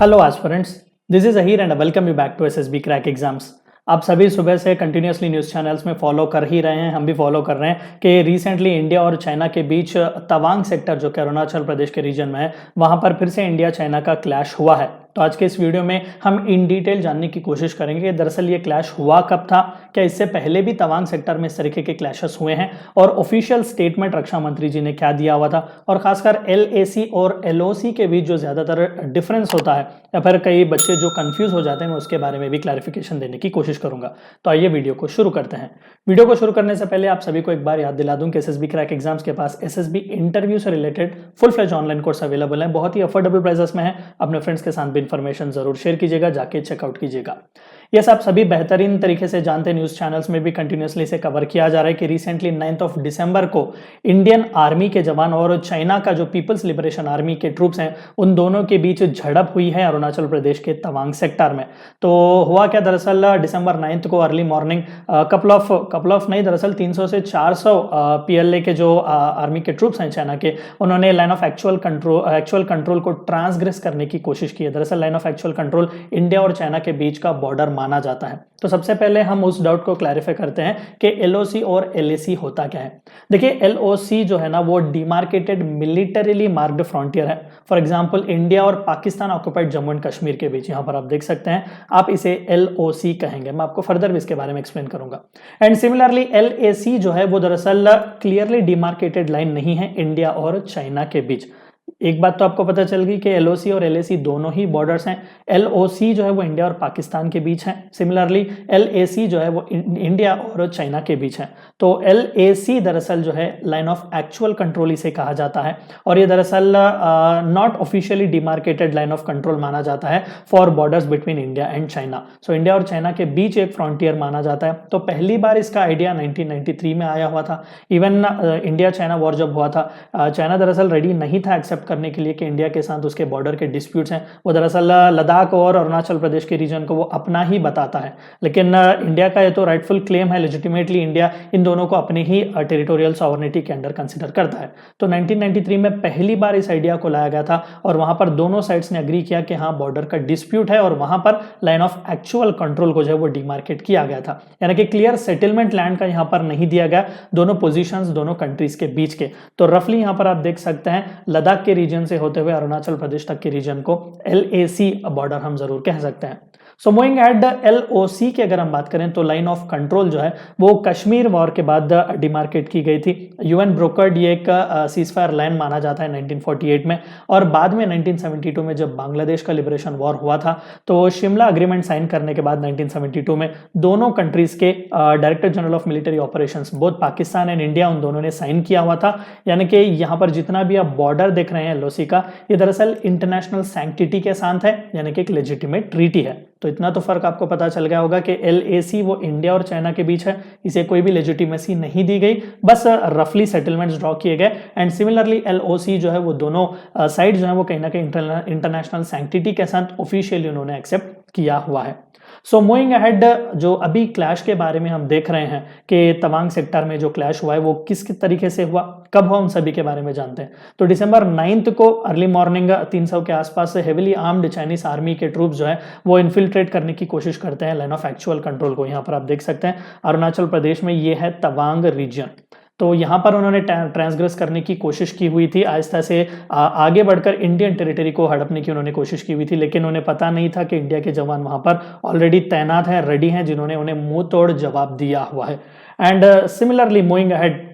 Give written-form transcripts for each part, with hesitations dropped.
Hello aspirants, this is Ahir and welcome you back to SSB crack exams. आप सभी सुबह से कंटिन्यूसली न्यूज़ चैनल्स में फॉलो कर ही रहे हैं, हम भी फॉलो कर रहे हैं कि रिसेंटली इंडिया और चाइना के बीच तवांग सेक्टर जो कि अरुणाचल प्रदेश के रीजन में है, वहां पर फिर से इंडिया चाइना का क्लैश हुआ है। तो आज के इस वीडियो में हम इन डिटेल जानने की कोशिश करेंगे कि दरअसल ये क्लैश हुआ कब था, क्या इससे पहले भी तवांग सेक्टर में इस तरीके के क्लैशेस हुए हैं और ऑफिशियल स्टेटमेंट रक्षा मंत्री जी ने क्या दिया हुआ था, और खासकर एलएसी और एलओसी के बीच जो ज्यादातर डिफरेंस होता है या फिर कई बच्चे जो कंफ्यूज हो जाते हैं, मैं उसके बारे में भी क्लैरिफिकेशन देने की कोशिश करूंगा। तो आइए वीडियो को शुरू करते हैं। वीडियो को शुरू करने से पहले आप सभी को एक बार याद दिला दूं कि एसएसबी क्रैक एग्जाम्स के पास एसएसबी इंटरव्यू से related full fledge online course available है, बहुत ही अफोर्डेबल प्राइसेस में है। अपने फ्रेंड्स के साथ भी इन्फॉर्मेशन जरूर शेयर कीजिएगा, जाके चेकआउट कीजिएगा। यस, आप सभी बेहतरीन तरीके से जानते हैं, न्यूज चैनल्स में भी कंटिन्यूसली इसे कवर किया जा रहा है कि रिसेंटली 9 दिसंबर को इंडियन आर्मी के जवान और चाइना का जो पीपल्स लिबरेशन आर्मी के ट्रूप्स हैं, उन दोनों के बीच झड़प हुई है अरुणाचल प्रदेश के तवांग सेक्टर में। तो हुआ क्या, दरअसल डिसंबर 9 को अर्ली मॉर्निंग कपल ऑफ नहीं, दरअसल 300 से 400 पीएलए के जो आर्मी के ट्रूप्स हैं चाइना के, उन्होंने लाइन ऑफ एक्चुअल कंट्रोल को ट्रांसग्रेस करने की कोशिश की है। दरअसल line of actual control India और चाइना के बीच का बॉर्डर माना जाता है। तो सबसे पहले हम उस डाउट को क्लैरिफाई करते हैं कि एलओसी और एलएसी होता क्या है। देखिए, एलओसी जो है ना, वो डिमार्केटेड मिलिटरीली मार्क्ड फ्रंटियर है। फॉर एग्जांपल इंडिया और पाकिस्तान ऑक्युपाइड जम्मू एंड कश्मीर के बीच, यहां पर आप देख सकते हैं, आप इसे एलओसी कहेंगे। मैं आपको फर्दर भी इसके बारे में एक्सप्लेन करूंगा। एंड सिमिलरली एलएसी जो है वो दरअसल क्लियरली डिमार्केटेड लाइन नहीं है इंडिया और चाइना के बीच। एक बात तो आपको पता चल गई कि एलओसी और एलएसी दोनों ही बॉर्डर्स हैं। एलओसी जो है वो इंडिया और पाकिस्तान के बीच है, सिमिलरली एलएसी जो है वो इंडिया और चाइना के बीच है। तो एलएसी दरअसल जो है लाइन ऑफ एक्चुअल कंट्रोल इसे कहा जाता है, और ये दरअसल not officially demarcated line of control माना जाता है for borders between India and China. So India और चाइना के बीच एक फ्रंटियर माना जाता है। तो पहली बार इसका आइडिया 1993 में आया हुआ था। इवन इंडिया चाइना वॉर जब हुआ था, चाइना दरअसल रेडी नहीं था एक्सेप्ट करने के लिए कि इंडिया के साथ उसके बॉर्डर के डिस्प्यूट्स हैं। वो दरअसल लद्दाख और अरुणाचल प्रदेश के रीजन को वो अपना ही बताता है, लेकिन इंडिया का ये तो राइटफुल क्लेम है, लेजिटिमेटली इंडिया इन दोनों को अपनी ही टेरिटोरियल सॉवरेनिटी के अंडर कंसीडर करता है। तो 1993 में पहली बार इस आइडिया को लाया गया था, और वहां पर दोनों साइड्स ने एग्री किया कि हाँ, बॉर्डर का डिस्प्यूट है, और वहां पर लाइन ऑफ एक्चुअल कंट्रोल को जो है वो डिमार्केट किया गया था। यानी कि क्लियर सेटलमेंट लैंड का यहां पर नहीं दिया गया, दोनों पोजीशंस दोनों कंट्रीज के बीच के। तो रफली यहां पर आप देख सकते हैं, लद्दाख के रीजन से होते हुए अरुणाचल प्रदेश तक के रीजन को एलएसी बॉर्डर हम जरूर कह सकते हैं। सो मूविंग एट एलओसी की अगर हम बात करें, तो लाइन ऑफ कंट्रोल जो है वो कश्मीर वॉर के बाद डिमार्केट की गई थी। यूएन ब्रोकर्ड ये एक सीजफायर लाइन माना जाता है 1948 में, और बाद में 1972 में जब बांग्लादेश का लिबरेशन वॉर हुआ था, तो शिमला अग्रीमेंट साइन करने के बाद 1972 में दोनों कंट्रीज के director general of military operations, both Pakistan and India, उन दोनों ने साइन किया हुआ था। यानी कि यहाँ पर जितना भी आप बॉर्डर देख रहे हैं एलओसी का, ये दरअसल इंटरनेशनल सैंक्टिटी के साथ है, यानी कि एक लेजिटिमेट ट्रीटी है। तो इतना तो फर्क आपको पता चल गया होगा कि एलएसी वो इंडिया और चाइना के बीच है, इसे कोई भी लेजिटिमेसी नहीं दी गई, बस रफली सेटलमेंट्स ड्रॉ किए गए। एंड सिमिलरली एलओसी जो है वो दोनों साइड जो है वो कहीं ना कहीं इंटरनेशनल सैंक्टिटी के साथ ऑफिशियली उन्होंने एक्सेप्ट किया हुआ है। सो मूविंग अहेड, जो अभी क्लैश के बारे में हम देख रहे हैं कि तवांग सेक्टर में जो क्लैश हुआ है वो किस तरीके से हुआ, कब हुआ, उन सभी के बारे में जानते हैं। तो दिसंबर 9 को अर्ली मॉर्निंग 300 के आसपास से हेविली आर्म्ड चाइनीज आर्मी के ट्रूप्स जो है वो इन्फिल्ट्रेट करने की कोशिश करते हैं लाइन ऑफ एक्चुअल कंट्रोल को। यहाँ पर आप देख सकते हैं अरुणाचल प्रदेश में ये है तवांग रीजन। तो यहाँ पर उन्होंने ट्रांसग्रेस करने की कोशिश की हुई थी, आहिस्ता से आगे बढ़कर इंडियन टेरिटरी को हड़पने की उन्होंने कोशिश की हुई थी, लेकिन उन्हें पता नहीं था कि इंडिया के जवान वहां पर ऑलरेडी तैनात हैं, रेडी हैं, जिन्होंने उन्हें मुंह तोड़ जवाब दिया हुआ है। एंड सिमिलरली मूविंग अहेड,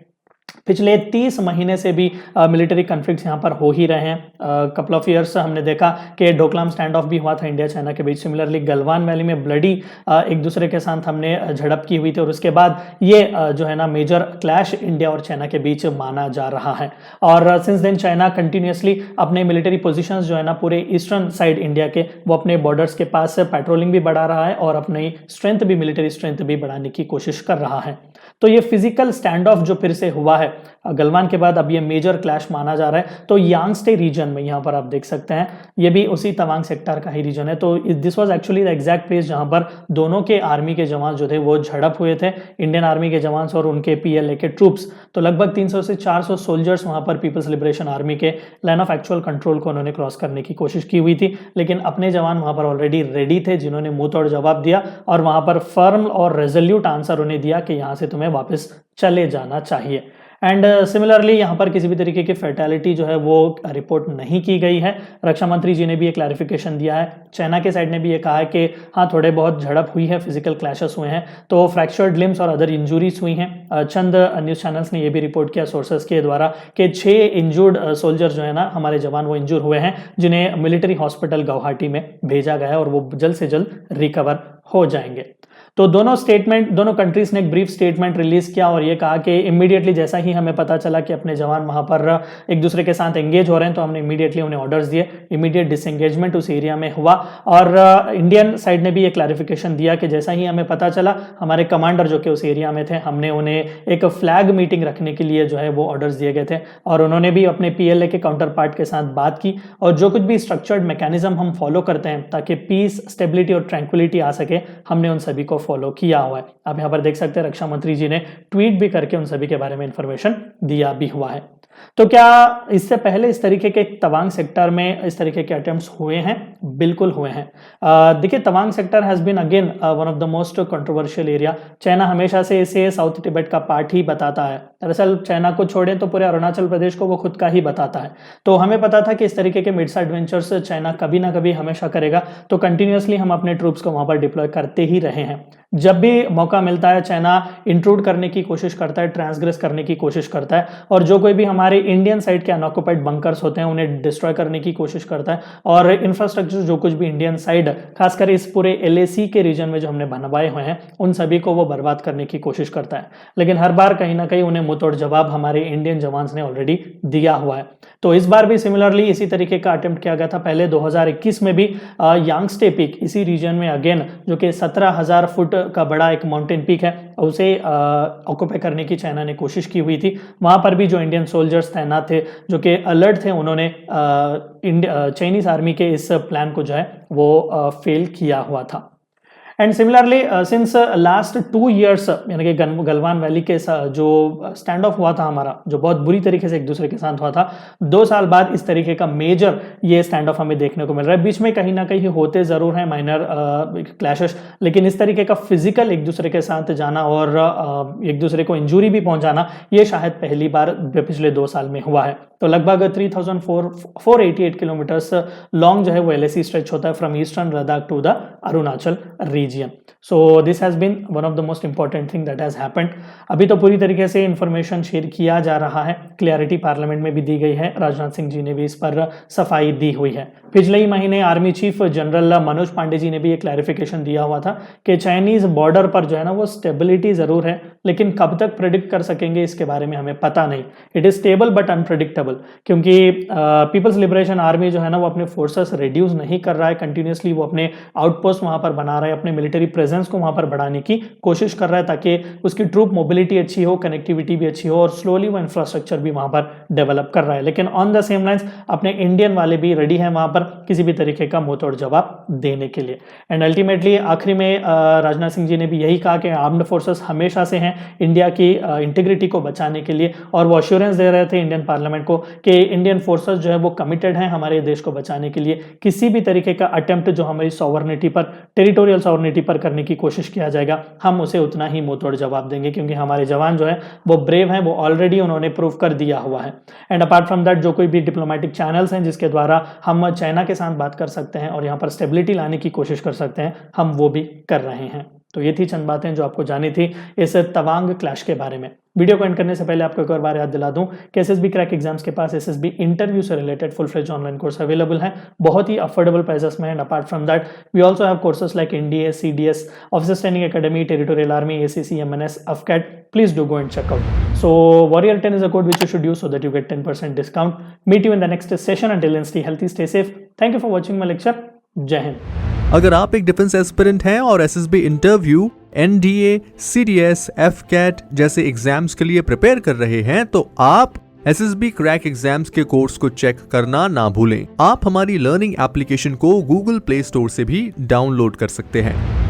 पिछले 30 महीने से भी मिलिट्री कॉन्फ्लिक्ट्स यहाँ पर हो ही रहे हैं। कपल ऑफ ईयर्स हमने देखा कि डोकलाम स्टैंड ऑफ भी हुआ था इंडिया चाइना के बीच। सिमिलरली गलवान वैली में ब्लडी एक दूसरे के साथ हमने झड़प की हुई थी, और उसके बाद ये जो है ना मेजर क्लैश इंडिया और चाइना के बीच माना जा रहा है। और सिंस देन चाइना कंटिन्यूसली अपने मिलिट्री पोजिशंस जो है ना पूरे ईस्टर्न साइड इंडिया के, वो अपने बॉर्डर्स के पास पेट्रोलिंग भी बढ़ा रहा है और अपनी स्ट्रेंथ भी, मिलिट्री स्ट्रेंथ भी बढ़ाने की कोशिश कर रहा है। तो ये फिजिकल स्टैंड ऑफ जो फिर से हुआ है है गलवान के बाद अब ये मेजर क्लैश माना जा रहा है। तो यांगस्टे रीजन में यहाँ पर आप देख सकते हैं ये भी उसी तवांग सेक्टर का ही रीजन है। तो this was actually the exact place जहाँ पर दोनों के आर्मी के जवान जो थे वो झड़प हुए थे, इंडियन आर्मी के जवान और उनके PLA के ट्रूप्स। तो लगभग 300 से 400 सोल्जर्स वहाँ पर पीपल्स लिबरेशन आर्मी के लाइन ऑफ एक्चुअल कंट्रोल को उन्होंने क्रॉस करने की कोशिश की हुई थी, लेकिन अपने जवान वहाँ पर ऑलरेडी रेडी थे जिन्होंने मुंह तोड़ जवाब दिया और वहाँ पर फर्म और रेजोल्यूट आंसर उन्हें दिया कि यहाँ से तुम्हें वापस चले जाना चाहिए। एंड सिमिलरली यहाँ पर किसी भी तरीके की फैटेलिटी जो है वो रिपोर्ट नहीं की गई है। रक्षा मंत्री जी ने भी एक क्लैरिफिकेशन दिया है। चाइना के साइड ने भी ये कहा है कि हाँ थोड़े बहुत झड़प हुई है, फिजिकल क्लैशेस हुए हैं, तो फ्रैक्चर्ड लिम्स और अदर इंजुरीज हुई हैं। चंद न्यूज़ चैनल्स ने ये भी रिपोर्ट किया सोर्सेस के द्वारा कि 6 इंजूर्ड सोल्जर जो है ना हमारे जवान वो इंजूर हुए हैं, जिन्हें मिलिट्री हॉस्पिटल गुवाहाटी में भेजा गया है और वो जल्द से जल्द रिकवर हो जाएंगे। तो दोनों कंट्रीज ने एक ब्रीफ स्टेटमेंट रिलीज किया और ये कहा कि इमीडिएटली जैसा ही हमें पता चला कि अपने जवान वहां पर एक दूसरे के साथ एंगेज हो रहे हैं तो हमने इमीडिएटली उन्हें ऑर्डर्स दिए, इमीडिएट डिसएंगेजमेंट उस एरिया में हुआ। और इंडियन साइड ने भी ये क्लैरिफिकेशन दिया कि जैसा ही हमें पता चला हमारे कमांडर जो कि उस एरिया में थे, हमने उन्हें एक फ्लैग मीटिंग रखने के लिए जो है वो ऑर्डर्स दिए गए थे और उन्होंने भी अपने PLA के काउंटर पार्ट के साथ बात की और जो कुछ भी स्ट्रक्चर्ड मैकेनिज्म हम फॉलो करते हैं ताकि पीस, स्टेबिलिटी और ट्रैंक्विलिटी आ सके, हमने उन सभी को फॉलो किया हुआ है। आप यहां पर देख सकते हैं रक्षा मंत्री जी ने ट्वीट भी करके उन सभी के बारे में इंफॉर्मेशन दिया भी हुआ है। तो क्या इससे पहले इस तरीके के तवांग सेक्टर में इस तरीके के अटेम्प्ट्स हुए हैं? बिल्कुल हुए हैं। देखिए Tawang sector has been again one of the most controversial area. China हमेशा से इसे साउथ तिब्बत का पार्ट ही बताता है। दरअसल चाइना को छोड़े तो पूरे अरुणाचल प्रदेश को वो खुद का ही बताता है। तो हमें पता था कि इस तरीके के मिड्स एडवेंचर्स चाइना कभी ना कभी हमेशा करेगा, तो कंटिन्यूअसली हम अपने ट्रूप्स को वहां पर डिप्लॉय करते ही रहे हैं। जब भी मौका मिलता है चाइना इंट्रूड करने की कोशिश करता है, ट्रांसग्रेस करने की कोशिश करता है और जो कोई भी हमारे इंडियन साइड के अनऑक्युपाइड बंकर्स होते हैं उन्हें डिस्ट्रॉय करने की कोशिश करता है और इंफ्रास्ट्रक्चर जो कुछ भी इंडियन साइड खासकर इस पूरे LAC के रीजन में जो हमने बनवाए हुए हैं उन सभी को वो बर्बाद करने की कोशिश करता है। लेकिन हर बार कहीं ना कहीं उन्हें मुंहतोड़ जवाब हमारे इंडियन जवान ने ऑलरेडी दिया हुआ है। तो इस बार भी सिमिलरली इसी तरीके का अटेम्प्ट किया गया था। पहले 2021 में भी यांगस्टे पीक इसी रीजन में अगेन जो कि 17,000 फुट का बड़ा एक माउंटेन पीक है उसे ऑक्युपाई करने की चाइना ने कोशिश की हुई थी। वहां पर भी जो इंडियन सोल्जर्स तैनात थे जो कि अलर्ट थे, उन्होंने चाइनीज आर्मी के इस प्लान को जो है वो फेल किया हुआ था। And similarly since last 2 years यानी कि गलवान वैली के जो स्टैंड ऑफ हुआ था हमारा, जो बहुत बुरी तरीके से एक दूसरे के साथ हुआ था, 2 साल बाद इस तरीके का मेजर ये स्टैंड ऑफ हमें देखने को मिल रहा है। बीच में कहीं ना कहीं होते जरूर हैं माइनर क्लैशेस, लेकिन इस तरीके का फिजिकल एक दूसरे के साथ जाना और एक दूसरे को इंजरी भी पहुंचाना ये शायद पहली बार पिछले 2 साल में हुआ है। तो लगभग 3,488 किलोमीटर्स लॉन्ग जो है वो LAC स्ट्रेच होता है from eastern Ladakh to the Arunachal region. So this has been one of the most important thing that has happened. अभी तो पूरी तरीके से इंफॉर्मेशन शेयर किया जा रहा है, क्लियरिटी पार्लियामेंट में भी दी गई है, राजनाथ सिंह जी ने भी इस पर सफाई दी हुई है। पिछले ही महीने army chief general Manoj Pande ji ने भी एक क्लैरिफिकेशन दिया हुआ था कि चाइनीज बॉर्डर पर जो है ना वो स्टेबिलिटी जरूर है, लेकिन कब तक प्रेडिक्ट कर सकेंगे इसके बारे में हमें पता नहीं। It is stable but unpredictable, क्योंकि पीपल्स लिबरेशन आर्मी जो है ना वो अपने फोर्सेस रिड्यूस नहीं कर रहा है, कंटिन्यूसली वो अपने आउटपोस्ट वहां पर बना रहा है, अपने मिलिट्री प्रेजेंस को वहां पर बढ़ाने की कोशिश कर रहा है ताकि उसकी ट्रूप मोबिलिटी अच्छी हो, कनेक्टिविटी भी अच्छी हो और स्लोली वो इंफ्रास्ट्रक्चर भी वहां पर डेवलप कर रहा है। लेकिन ऑन द सेम लाइंस अपने इंडियन वाले भी रेडी हैं वहां पर किसी भी तरीके का मुंहतोड़ जवाब देने के लिए। एंड अल्टीमेटली आखिरी में राजनाथ सिंह जी ने भी यही कहा कि आर्म्ड फोर्सेस हमेशा से हैं इंडिया की इंटीग्रिटी को बचाने के लिए, और वो अश्योरेंस दे रहे थे इंडियन पार्लियामेंट को कि इंडियन फोर्सेस जो है वो कमिटेड हैं हमारे देश को बचाने के लिए। किसी भी तरीके का अटेम्प्ट जो हमारी सॉवरनिटी पर, टेरिटोरियल सॉवरनिटी पर करने की कोशिश किया जाएगा, हम उसे उतना ही मुंहतोड़ जवाब देंगे, क्योंकि हमारे जवान जो है वो ब्रेव हैं, वो ऑलरेडी उन्होंने प्रूव कर दिया हुआ है। एंड अपार्ट फ्रॉम दैट जो कोई भी डिप्लोमेटिक चैनल्स हैं जिसके द्वारा हम चाइना के साथ बात कर सकते हैं और यहाँ पर स्टेबिलिटी लाने की कोशिश कर सकते हैं, हम वो भी कर रहे हैं। तो ये थी चंद बातें जो आपको जानी थी इस तवांग क्लैश के बारे में। वीडियो को एंड करने से पहले आपको एक और बार याद दिला दूं कि एसएसबी क्रैक एग्जाम्स के पास एसएसबी इंटरव्यू से related full fledge online course available है, बहुत ही अफोर्डेबल प्राइसेस में। And apart from that we also have courses like NDA, CDS, officers training academy, territorial army, ACC, MNS, AFCAT. Please do go and check out. So Warrior 10 is a code which you should use so that you get 10% discount. Meet you in the next session. Until then, stay healthy, stay safe. Thank you for watching my lecture. जय हिंद। अगर आप एक defence aspirant हैं और SSB interview NDA, CDS, FCAT जैसे exams के लिए prepare कर रहे हैं तो आप SSB क्रैक एग्जाम्स के कोर्स को चेक करना ना भूलें। आप हमारी लर्निंग एप्लीकेशन को गूगल प्ले स्टोर से भी डाउनलोड कर सकते हैं।